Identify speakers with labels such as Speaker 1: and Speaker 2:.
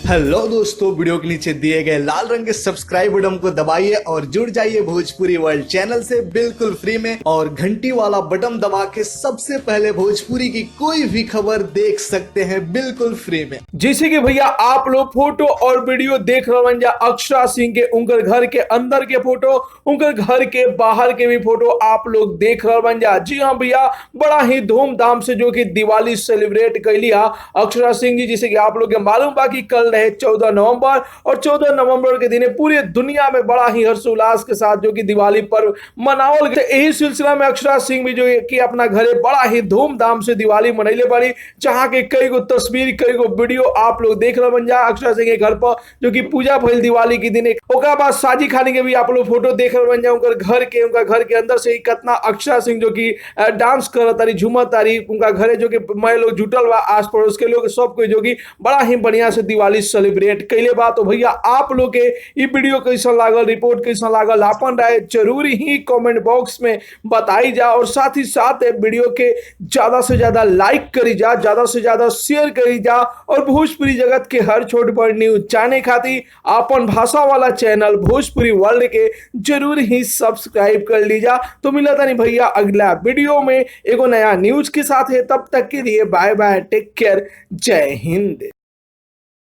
Speaker 1: Hello दोस्तों, video के नीचे दिए गए लाल रंग के सब्सक्राइब बटन को दबाइए और जुड़ जाइए भोजपुरी वर्ल्ड चैनल से बिल्कुल फ्री में, और घंटी वाला बटन दबा के सबसे पहले भोजपुरी की कोई भी खबर देख सकते हैं बिल्कुल फ्री में।
Speaker 2: जैसे कि भैया आप लोग फोटो और वीडियो देख रहे हैं, अक्षरा सिंह के उनके घर के अंदर के फोटो, उनके घर के बाहर के भी फोटो आप लोग देख रहे हैं। जी हाँ भैया, बड़ा ही धूमधाम से जो कि दिवाली सेलिब्रेट कर लिया अक्षरा सिंह जी। जैसे कि आप लोग के मालूम बा कि कल रहे 14 नवंबर, और 14 नवंबर के दिन पूरे दुनिया में बड़ा ही हर्षोल्लास के साथ जो कि दिवाली पर्व मनावल गया। यही सिलसिला में अक्षरा सिंह भी जो कि अपना घरे बड़ा ही धूमधाम से दिवाली मनैले बड़ी, जहां के कई गो तस्वीर, कई गो वीडियो आप लोग देख रहे बन जा अक्षरा सिंह के घर पर जो कि पूजा भइल दिवाली के दिन। ओकरा बाद साजी खाने के भी आप लोग फोटो देख रहे बन जा उनका घर के अंदर से ही कितना अक्षरा सिंह जो कि डांस करत तारी, झूमत तारी। उनका घरे जो कि मैं लोग जुटल बा, आस पड़ोस के लोग सब कोई जो कि बड़ा ही बढ़िया से दिवाली सेलिब्रेट कैले बा। तो भैया आप लोग के ये वीडियो कैसा लागल, रिपोर्ट कैसा लागल, अपन राय जरूर ही कमेंट बॉक्स में बताई जा, और साथ ही साथ वीडियो के ज्यादा से ज्यादा लाइक करी जा, ज्यादा से ज्यादा शेयर करी जा, और भोजपुरी जगत के हर छोट बड़ न्यूज जाने खातिर अपन भाषा वाला चैनल भोजपुरी वर्ल्ड के जरूर ही सब्सक्राइब कर लीजा। तो मिला था नहीं भैया अगला वीडियो में एगो नया न्यूज के साथ है, तब तक के लिए बाय बाय, टेक केयर, जय हिंद।